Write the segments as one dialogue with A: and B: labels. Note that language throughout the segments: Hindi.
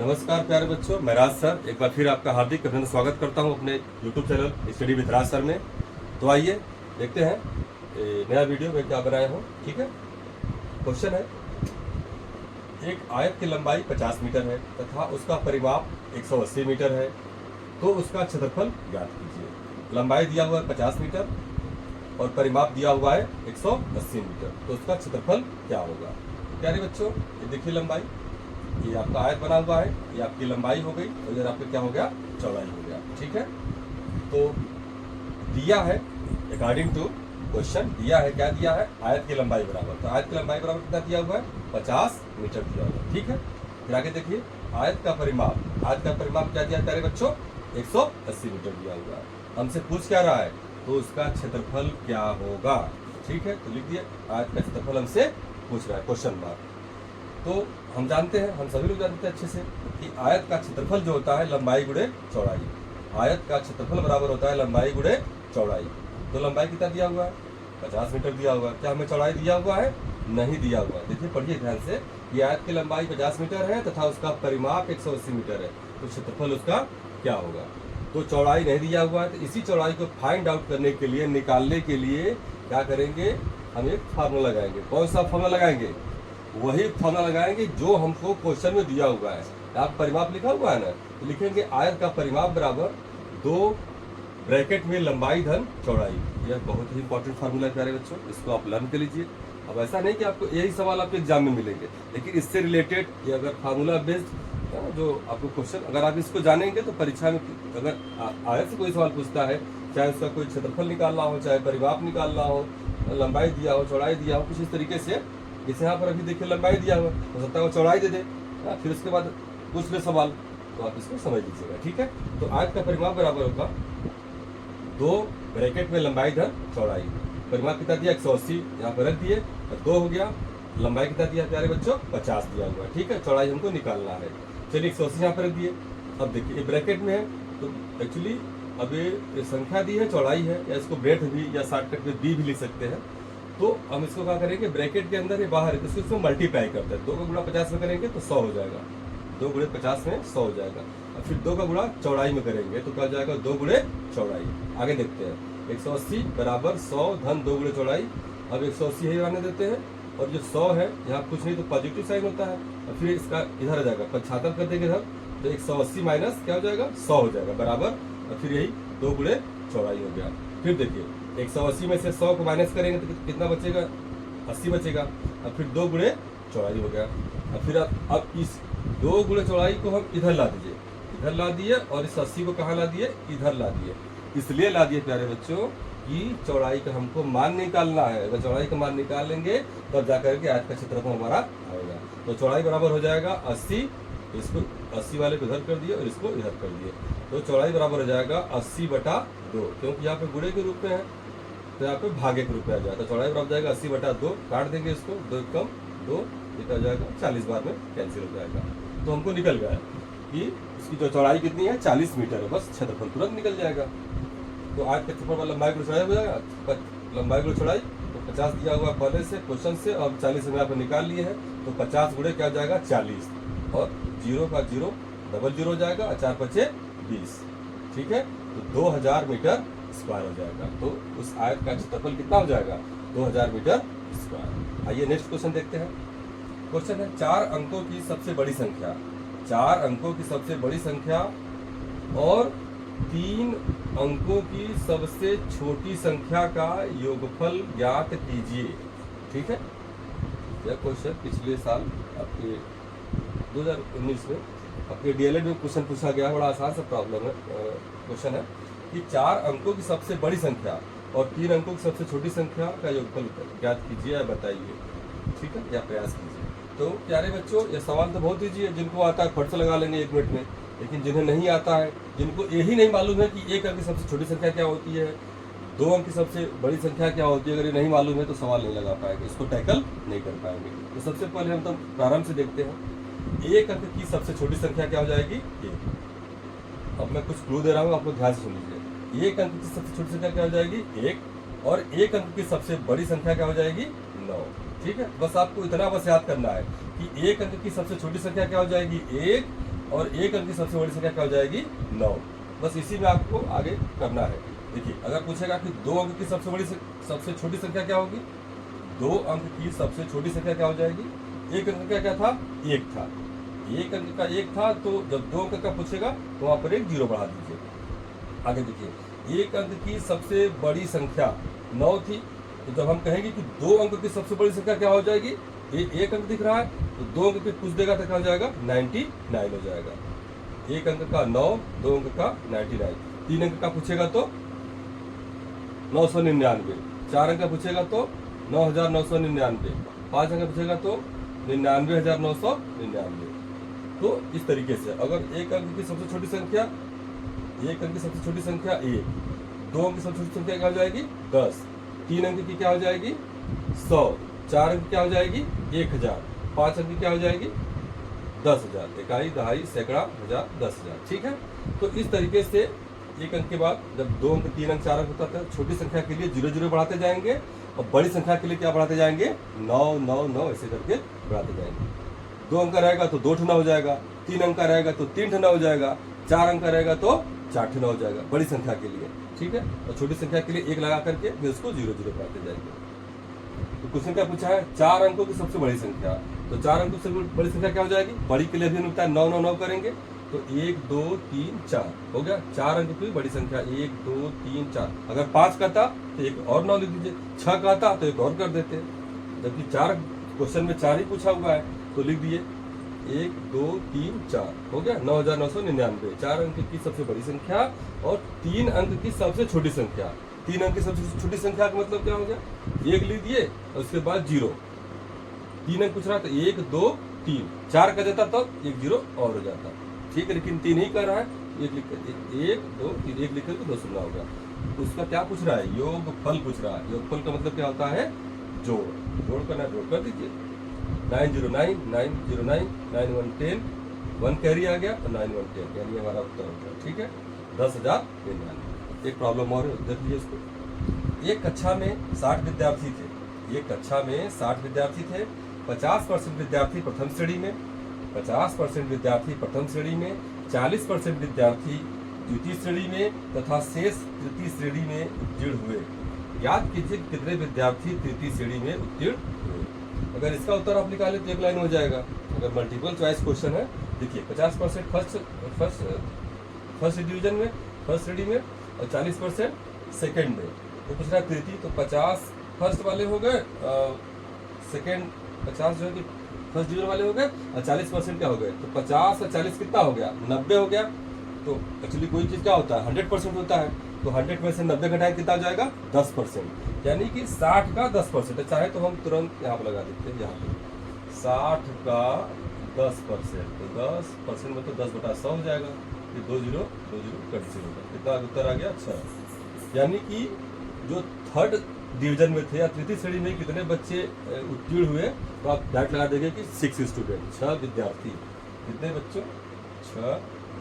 A: नमस्कार प्यारे बच्चों, मैं राज सर एक बार फिर आपका हार्दिक अभिनंदन स्वागत करता हूं अपने YouTube channel study with Raj sir में। तो आइए देखते हैं नया वीडियो में क्या बनाया हूं। ठीक है, क्वेश्चन है, एक आयत की लंबाई 50 मीटर है तथा उसका परिमाप 180 मीटर है, तो उसका क्षेत्रफल ज्ञात कीजिए। लंबाई दिया हुआ है 50 मीटर और परिमाप दिया हुआ है 180 मीटर, तो उसका क्षेत्रफल क्या होगा। प्यारे बच्चों, ये देखिए लंबाई, ये आपका आयत बना हुआ है, ये आपकी लंबाई हो गई और इधर आपका क्या हो गया, चौड़ाई हो गया। ठीक है, तो दिया है अकॉर्डिंग टू क्वेश्चन, दिया है क्या दिया है, आयत की लंबाई बराबर, तो आयत की लंबाई बराबर कितना दिया हुआ है, 50 मीटर दिया हुआ है। ठीक है, फिर आगे देखिए आयत का परिमाप क्या दिया प्यारे बच्चों, 180 मीटर दिया हुआ है। हमसे पूछ क्या रहा है, तो उसका क्षेत्रफल क्या होगा। ठीक है, तो लिख दिए आयत का क्षेत्रफल हमसे पूछ रहा है, क्वेश्चन मार्क। तो हम जानते हैं, हम सभी लोग जानते हैं अच्छे से कि आयत का क्षेत्रफल जो होता है लंबाई गुणे चौड़ाई। आयत का क्षेत्रफल बराबर होता है लंबाई गुणे चौड़ाई। तो लंबाई कितना दिया हुआ है, 50 मीटर दिया हुआ है। क्या हमें चौड़ाई दिया हुआ है, नहीं दिया हुआ है। देखिए पढ़िए ध्यान से, कि आयत की लंबाई 50 मीटर है तथा उसका परिमाप 180 मीटर है, तो क्षेत्रफल उसका क्या होगा। तो चौड़ाई नहीं दिया हुआ है, तो इसी चौड़ाई को फाइंड आउट करने के लिए, निकालने के लिए क्या करेंगे, हम एक फार्मूला लगाएंगे। कौन सा फार्मूला लगाएंगे, वही फार्मूला लगाएंगे जो हमको क्वेश्चन में दिया हुआ है। आप परिमाप लिखा हुआ है ना, तो लिखेंगे आयत का परिमाप बराबर 2 ब्रैकेट में लंबाई धन चौड़ाई। यह बहुत ही इंपॉर्टेंट फार्मूला है प्यारे बच्चों, इसको आप लर्न कर लीजिए। अब ऐसा नहीं कि आपको यही सवाल आपके एग्जाम में मिलेंगे, लेकिन इससे रिलेटेड ये अगर फार्मूला बेस्ड जो आपको क्वेश्चन, अगर आप इसको जानेंगे तो परीक्षा में अगर आयत से कोई सवाल पूछता है, चाहे उसका कोई क्षेत्रफल निकालना हो, चाहे परिमाप निकालना हो, लंबाई दिया हो, चौड़ाई दिया हो, कुछ इस तरीके से, जैसे यहाँ पर अभी देखिए लंबाई दिया हुआ, हो सकता है वो चौड़ाई दे दे, फिर उसके बाद पूछ ले सवाल, तो आप इसको समझ लीजिएगा। ठीक है, तो आयत का परिमाप बराबर होगा 2 ब्रैकेट में लंबाई धन चौड़ाई। परिमाप कितना दिया, 180 यहाँ पर रख दिए, 2 हो गया। लंबाई कितना दिया प्यारे बच्चों, 50 दिया हुआ है। ठीक है, चौड़ाई हमको निकालना है। चलिए 180 यहाँ पर रख दिए। अब देखिए ये ब्रैकेट में है, तो एक्चुअली अब ये संख्या दी है, चौड़ाई है, या इसको ब्रेथ भी या शॉर्टकट में बी भी लिख सकते हैं। तो हम इसको क्या करेंगे, ब्रैकेट के अंदर ये बाहर है, तो इसको मल्टीप्लाई करते हैं। 2 का गुणा 50 में करेंगे तो 100 हो जाएगा, 2 गुणे 50 में 100 हो जाएगा। और फिर 2 का गुणा चौड़ाई में करेंगे तो क्या हो जाएगा, 2 गुणे चौड़ाई। आगे देखते हैं, 180 बराबर 100 धन 2 गुणे चौड़ाई। अब 180 यही आने देते हैं, और जो 100 है यहाँ कुछ नहीं तो पॉजिटिव साइन होता है, और फिर इसका इधर आ जाएगा 75 कर देंगे इधर, तो 180 माइनस क्या हो जाएगा, 100 हो जाएगा बराबर, और फिर यही 2 गुणे चौड़ाई हो गया। फिर देखिए 180 में से 100 को माइनस करेंगे तो कितना बचेगा, 80 बचेगा। अब फिर 2 गुणे चौड़ाई हो गया। अब फिर अब इस 2 गुणे चौड़ाई को हम इधर ला दीजिए, इधर ला दिए, और इस 80 को कहाँ ला दिए, इधर ला दिए। इसलिए ला दिए प्यारे बच्चों कि चौड़ाई का हमको मान निकालना है। अगर चौड़ाई का मान निकाल लेंगे तब जाकर के आयत का क्षेत्रफल हमारा आएगा। तो चौड़ाई बराबर हो जाएगा 80, इसको 80 वाले को इधर कर दिए और इसको इधर कर दिए, तो चौड़ाई बराबर हो जाएगा 80/2, क्योंकि यहाँ पे गुणे के रूप में है तो यहाँ पे भागे के रूप में आ जाएगा। तो चौड़ाई बराबर जाएगा 80/2, काट देंगे इसको, 2 कम 2, ये हो जाएगा 40 बार में कैंसिल हो जाएगा। तो हमको निकल गया कि इसकी जो चौड़ाई कितनी है, 40 मीटर है, बस क्षेत्रफल तुरंत निकल जाएगा। तो आज के क्षेत्रफल लंबाई गुणे चौड़ाई हो जाएगा, लंबाई गुणे चौड़ाई, तो 50 दिया हुआ पहले से क्वेश्चन से, और 40 हम यहाँ पर निकाल लिए हैं, तो 50 गुणे क्या हो जाएगा, 40, और 0 का 0 डबल 0 हो जाएगा, और 4 बचे 20। ठीक है, तो 2000 मीटर स्क्वायर हो जाएगा। तो उस आयत का क्षेत्रफल कितना हो जाएगा, 2000 मीटर स्क्वायर। आइए नेक्स्ट क्वेश्चन देखते हैं। क्वेश्चन है, 4 अंकों की सबसे बड़ी संख्या, 4 अंकों की सबसे बड़ी संख्या और 3 अंकों की सबसे छोटी संख्या का योगफल ज्ञात कीजिए। ठीक है, यह क्वेश्चन पिछले साल आपके 2019 में आपके डीएलएड में क्वेश्चन पूछा गया, बड़ा आसान सा प्रॉब्लम है, क्वेश्चन है कि 4 अंकों की सबसे बड़ी संख्या और 3 अंकों की सबसे छोटी संख्या का योगफल ज्ञात कीजिए या बताइए। ठीक है, या प्रयास कीजिए। तो प्यारे बच्चों, ये सवाल तो बहुत ईजी है, जिनको आता है फट से लगा लेंगे 1 मिनट में, लेकिन जिन्हें नहीं आता है, जिनको यही नहीं मालूम है कि 1 अंक की सबसे छोटी संख्या क्या होती है, 2 अंक की सबसे बड़ी संख्या क्या होती है, अगर ये नहीं मालूम है तो सवाल नहीं लगा पाएंगे, इसको टैकल नहीं कर पाएंगे। तो सबसे पहले हम तो प्रारंभ से देखते हैं, 1 अंक की सबसे छोटी संख्या क्या हो जाएगी, 1। अब मैं कुछ क्लू दे रहा हूँ, आप लोग ध्यान से सुन लीजिए। 1 अंक की सबसे छोटी संख्या क्या हो जाएगी, 1, और 1 अंक की सबसे बड़ी संख्या क्या हो जाएगी, 9। ठीक है, बस आपको इतना बस याद करना है कि 1 अंक की सबसे छोटी संख्या क्या हो जाएगी, 1, और एक अंक की सबसे बड़ी संख्या क्या हो जाएगी 9। बस इसी में आपको आगे करना है। देखिए अगर पूछेगा कि 2 अंक की सबसे छोटी संख्या क्या होगी, 2 अंक की सबसे छोटी संख्या क्या हो जाएगी, एक अंक का क्या था 1 था, एक अंक का 1 था, तो जब 2 अंक का पूछेगा तो वहां पर एक 0 बढ़ा दीजिए। आगे देखिए एक अंक की सबसे बड़ी संख्या 9 थी, तो जब हम कहेंगे कि 2 अंक की सबसे बड़ी संख्या क्या हो जाएगी, ये एक अंक दिख रहा है तो 2 अंक पे पूछ देगा तो क्या हो जाएगा 99 हो जाएगा। एक अंक का 9, 2 अंक का 99, 3 अंक का पूछेगा तो 999, 4 अंक का पूछेगा तो 9999, 5 अंक का पूछेगा तो 99,999। तो इस तरीके से अगर एक अंक की सबसे छोटी संख्या, एक अंक की सबसे छोटी संख्या 1, 2 अंक की सबसे छोटी संख्या क्या हो जाएगी 10, 3 अंक की क्या हो जाएगी 100, 4 अंक क्या हो जाएगी 1000, 5 अंक क्या हो जाएगी 10,000, इकाई, दहाई, सैकड़ा, हजार, 10,000। ठीक है, तो इस तरीके से एक अंक के बाद जब 2 अंक, 3 अंक, 4 अंक होता है, छोटी संख्या के लिए 0 0 बढ़ाते जाएंगे और बड़ी संख्या के लिए क्या बढ़ाते जाएंगे 9 9 9 ऐसे करके बढ़ाते जाएंगे। 2 अंक का रहेगा तो 2 ठना हो जाएगा, 3 अंक का रहेगा तो 3 ठना हो जाएगा, 4 अंक का रहेगा तो 4 ठना हो जाएगा बड़ी संख्या के लिए। ठीक है, और छोटी संख्या के लिए 1 लगा करके फिर उसको 0 0 बढ़ाते जाएंगे। तो क्वेश्चन क्या पूछा है, 4 अंकों की सबसे बड़ी संख्या, तो 4 अंकों से बड़ी संख्या क्या हो जाएगी, बड़ी के लिए भी होता है 9 9 9 करेंगे तो 1 2 3 4 हो गया। 4 अंक की बड़ी संख्या 1 2 3 4, अगर 5 का था तो एक और 9 लिख दीजिए, 6 का था तो एक और कर देते, जबकि 4 क्वेश्चन में 4 ही पूछा हुआ है तो लिख दिए 1 2 3 4 हो गया 9,999। 4 अंक की सबसे बड़ी संख्या और 3 अंक की सबसे छोटी संख्या। 3 अंक की सबसे छोटी संख्या का मतलब क्या हो गया, 1 लिख दिए और उसके बाद 0। 3 अंक पूछ रहा था 1 2 3, 4 का जाता तो 1 0 और हो जाता। ठीक है, लेकिन 3 ही कर रहा है, 1 लिख कर 1 2 3, 1 लिख करके 2 सुनना होगा। तो उसका क्या पूछ रहा है, योगफल पूछ रहा है। योगफल का मतलब क्या होता है, जोड़। जोड़ करना, जोड़ कर दीजिए 909 909 9110, 1 कैरी आ गया तो 9110 यानी हमारा उत्तर होगा। ठीक है, 10,099। एक प्रॉब्लम और है, देख लीजिए इसको। एक कक्षा में 60 विद्यार्थी थे, एक कक्षा में 60 विद्यार्थी थे, 50% विद्यार्थी प्रथम श्रेणी में, 50% विद्यार्थी प्रथम श्रेणी में, 40% विद्यार्थी द्वितीय श्रेणी में तथा शेष तृतीय श्रेणी में उत्तीर्ण हुए। याद कीजिए कितने विद्यार्थी तृतीय श्रेणी में उत्तीर्ण हुए। अगर इसका उत्तर आप निकालें तो एक लाइन हो जाएगा। अगर मल्टीपल चॉइस क्वेश्चन है, देखिए 50% फर्स्ट डिवीजन में, फर्स्ट श्रेणी में, और 40% सेकेंड में। तो पूछ रहा है तृतीय, तो 50 फर्स्ट वाले हो गए, सेकेंड 50 जो है कि फर्स्ट डिवीजन वाले हो गए, और 40% क्या हो गए, तो 50 और 40 कितना हो गया 90 हो गया। तो एक्चुअली कोई चीज़ क्या होता है 100% होता है, तो 100 में से 90 घटाए कितना हो जाएगा 10%, यानी कि 60 का 10%। चाहे तो हम तुरंत यहाँ पर लगा देते हैं, यहाँ पे 60 का 10%, तो 10% में तो 10/100 हो जाएगा, फिर 2 0 2 0 कट से होगा, कितना उत्तर आ गया 6। यानी कि जो थर्ड डिवीजन में थे या तृतीय श्रेणी में कितने बच्चे उत्तीर्ण हुए, तो आप डायरेक्ट लगा देंगे कि 6 स्टूडेंट, 6 विद्यार्थी। कितने बच्चों 6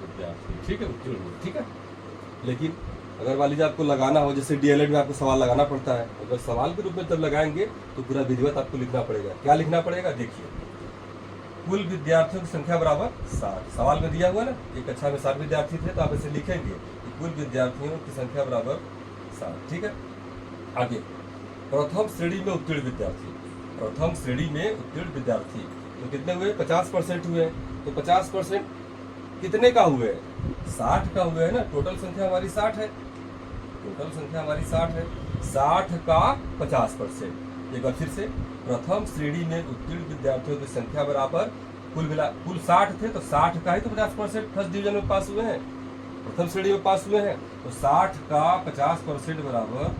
A: विद्यार्थी। ठीक है, उत्तीर्ण हुए। ठीक है, लेकिन अगर मान लीजिए आपको लगाना हो, जैसे डीएलएड में आपको सवाल लगाना पड़ता है, अगर सवाल के रूप में जब लगाएंगे तो पूरा विधिवत आपको लिखना पड़ेगा। क्या लिखना पड़ेगा, देखिए कुल विद्यार्थियों की संख्या बराबर 60। सवाल में दिया हुआ ना, एक कक्षा में 60 विद्यार्थी थे, तो आप ऐसे लिखेंगे कि कुल विद्यार्थियों की संख्या बराबर 60। ठीक है, आगे प्रथम श्रेणी में उत्तीर्ण विद्यार्थी, प्रथम श्रेणी में उत्तीर्ण विद्यार्थी तो कितने हुए 50% हुए, तो 50% कितने का हुए 60 का हुए है ना, टोटल संख्या हमारी 60 है, टोटल संख्या हमारी 60 है, 60 का 50%। एक बार फिर से, प्रथम श्रेणी में उत्तीर्ण विद्यार्थियों की संख्या बराबर कुल 60 थे, तो 60 का ही तो 50% फर्स्ट डिवीजन में पास हुए हैं, प्रथम श्रेणी में पास हुए हैं, तो 60 का 50% बराबर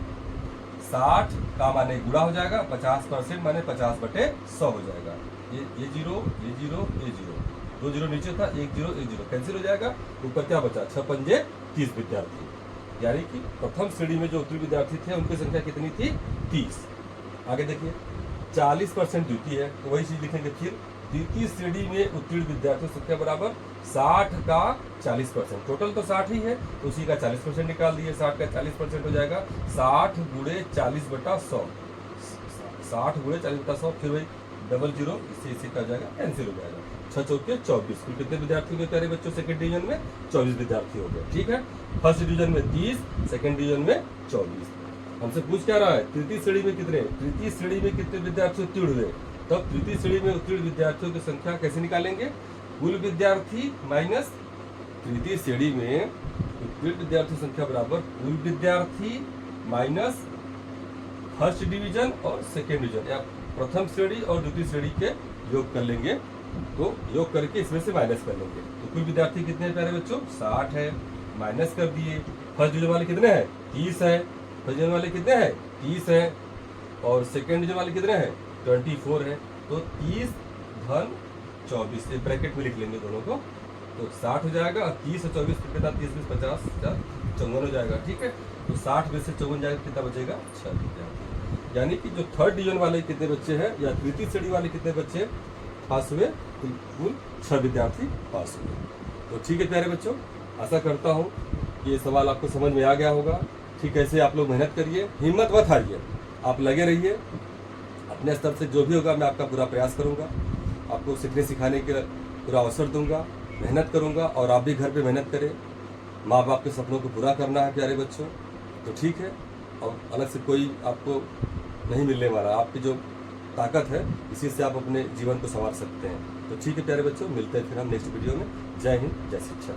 A: 60 का माने गुणा हो जाएगा, 50% माने 50/100 हो जाएगा। ये 0 ये 0 ये 0, 2 0 नीचे था, 1 0 1 0 कैंसिल हो जाएगा, ऊपर क्या बचा 6 पंजे 30 विद्यार्थी। यानी कि प्रथम श्रेणी में जो उत्तीर्ण विद्यार्थी थे उनकी संख्या कितनी थी 30। आगे देखिए 40% द्वितीय है, तो वही चीज लिखेंगे फिर, द्वितीय श्रेणी में उत्तीर्ण विद्यार्थियों की संख्या बराबर 60 का 40%, टोटल तो 60 ही है, तो उसी का 40% निकाल दिए, 60 का 40% हो जाएगा 60 गुणे 40/100, 60 गुणे 40/100, फिर वही 00 इससे का हो जाएगा, कैंसिल हो जाएगा। 6 चौके 24। कुल कितने विद्यार्थी हो गए प्यारे बच्चों सेकंड डिवीजन में? 24 विद्यार्थी हो गए। ठीक है, फर्स्ट डिवीजन में 30, सेकंड डिवीजन में 24। हमसे पूछ क्या रहा है, तृतीय श्रेणी में कितने, तृतीय श्रेणी में कितने विद्यार्थी उत्तीर्ण हुए। तब तृतीय श्रेणी में उत्तीर्ण विद्यार्थियों की संख्या कैसे निकालेंगे? कुल विद्यार्थी माइनस तृतीय श्रेणी में उत्तीर्ण विद्यार्थी संख्या बराबर कुल विद्यार्थी माइनस फर्स्ट डिवीजन और सेकेंड डिवीजन, या प्रथम श्रेणी और द्वितीय श्रेणी के योग कर लेंगे। तो योग करके इसमें से माइनस कर लेंगे। तो कुल विद्यार्थी कितने हैं प्यारे बच्चों? 60 है, माइनस कर दिए। फर्स्ट डिवीजन वाले कितने हैं? 30 है। फर्स्ट डिवीजन वाले कितने हैं? 30 है। और सेकेंड डिवीजन वाले कितने हैं? 24 है। तो 30 धन 24, एक ब्रैकेट में लिख लेंगे दोनों को। तो 60 हो जाएगा, 30 और 24 कितना, 30 20 50 54 हो जाएगा। ठीक है, तो 60 में से 54 जाएगा, कितना बचेगा? 6 विद्यार्थी। यानी कि जो थर्ड डिवीजन वाले कितने बच्चे हैं, या तृतीय श्रेणी वाले कितने बच्चे पास हुए? कुल 6 विद्यार्थी पास हुए। तो ठीक है प्यारे बच्चों, आशा करता हूँ कि ये सवाल आपको समझ में आ गया होगा। ठीक है, ऐसे आप लोग मेहनत करिए, हिम्मत मत हारिए, आप लगे रहिए। अपने स्तर से जो भी होगा मैं आपका पूरा प्रयास करूँगा, आपको सीखने सिखाने के पूरा अवसर दूंगा, मेहनत करूंगा। और आप भी घर पे मेहनत करें, माँ बाप के सपनों को पूरा करना है प्यारे बच्चों। तो ठीक है, और अलग से कोई आपको नहीं मिलने वाला, आपकी जो ताकत है इसी से आप अपने जीवन को संवार सकते हैं। तो ठीक है प्यारे बच्चों, मिलते हैं फिर हम नेक्स्ट वीडियो में। जय हिंद, जय शिक्षा।